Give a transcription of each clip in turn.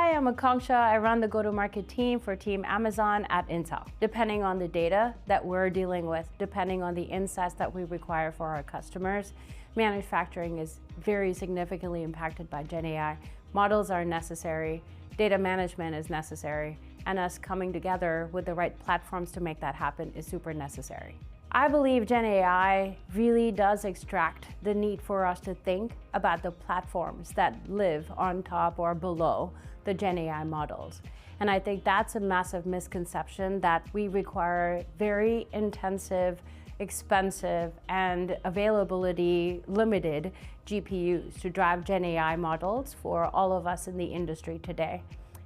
Hi, I'm Akanksha. I run the go-to-market team for Team Amazon at Intel. Depending on the data that we're dealing with, depending on the insights that we require for our customers, manufacturing is very significantly impacted by GenAI. Models are necessary, data management is necessary, and us coming together with the right platforms to make that happen is super necessary. I believe GenAI really does extract the need for us to think about the platforms that live on top or below the GenAI models. And I think that's a massive misconception that we require very intensive, expensive, and availability limited GPUs to drive GenAI models for all of us in the industry today.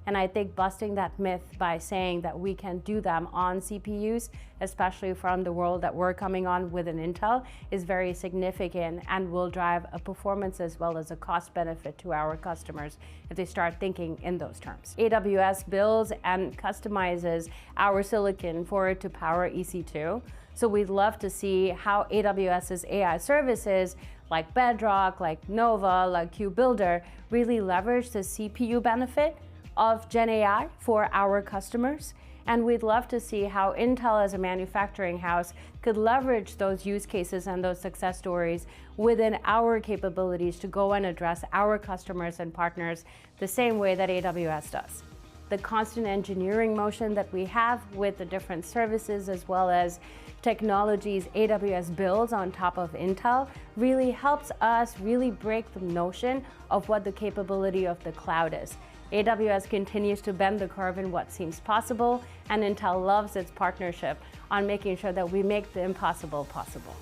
And I think busting that myth by saying that we can do them on CPUs, especially from the world that we're coming on with an Intel, is very significant and will drive a performance as well as a cost benefit to our customers if they start thinking in those terms. AWS builds and customizes our silicon for it to power EC2. So we'd love to see how AWS's AI services like Bedrock, like Nova, like QBuilder really leverage the CPU benefit of GenAI for our customers. And we'd love to see how Intel as a manufacturing house could leverage those use cases and those success stories within our capabilities to go and address our customers and partners the same way that AWS does. The constant engineering motion that we have with the different services as well as technologies AWS builds on top of Intel really helps us really break the notion of what the capability of the cloud is. AWS continues to bend the curve in what seems possible, and Intel loves its partnership on making sure that we make the impossible possible.